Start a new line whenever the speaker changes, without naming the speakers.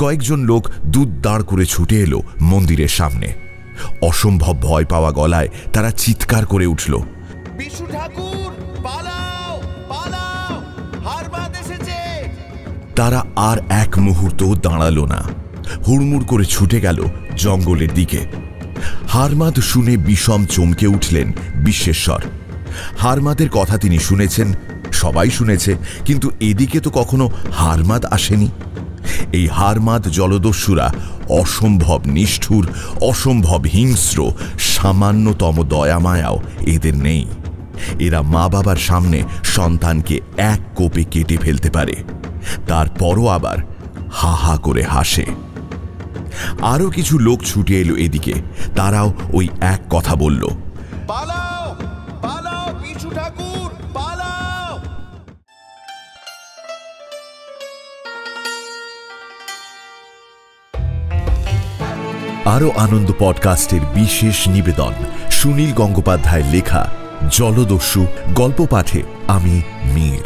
কয়েকজন লোক দুধ দাঁড় করে ছুটে এলো মন্দিরের সামনে। অসম্ভব ভয় পাওয়া গলায় তারা চিৎকার করে উঠল,
বিশু ঠাকুর পালাও, পালাও, হারবাদ এসেছে।
তারা আর এক মুহূর্ত দাঁড়ালো না, হুড়মুড় করে ছুটে গেল জঙ্গলের দিকে। হারমাদ শুনে বিষম চমকে উঠলেন বিশ্বেশ্বর। হারমাদের কথা তিনি শুনেছেন, সবাই শুনেছে, কিন্তু এদিকে তো কখনো হারমাদ আসেনি। এই হারমাদ জলদস্যুরা অসম্ভব নিষ্ঠুর, অসম্ভব হিংস্র, সামান্যতম দয়ামায়াও এদের নেই। এরা মা বাবার সামনে সন্তানকে এক কোপে কেটে ফেলতে পারে, তারপরও আবার হা হা করে হাসে। আরো কিছু লোক ছুটে এলো এদিকে, তারাও ওই এক কথা বলল,
পালাও, পালাও, বিশু ঠাকুর পালাও।
আরো আনন্দ পডকাস্টের বিশেষ নিবেদন, সুনীল গঙ্গোপাধ্যায়ের লেখা জলদস্যু, গল্প পাঠে আমি মীর।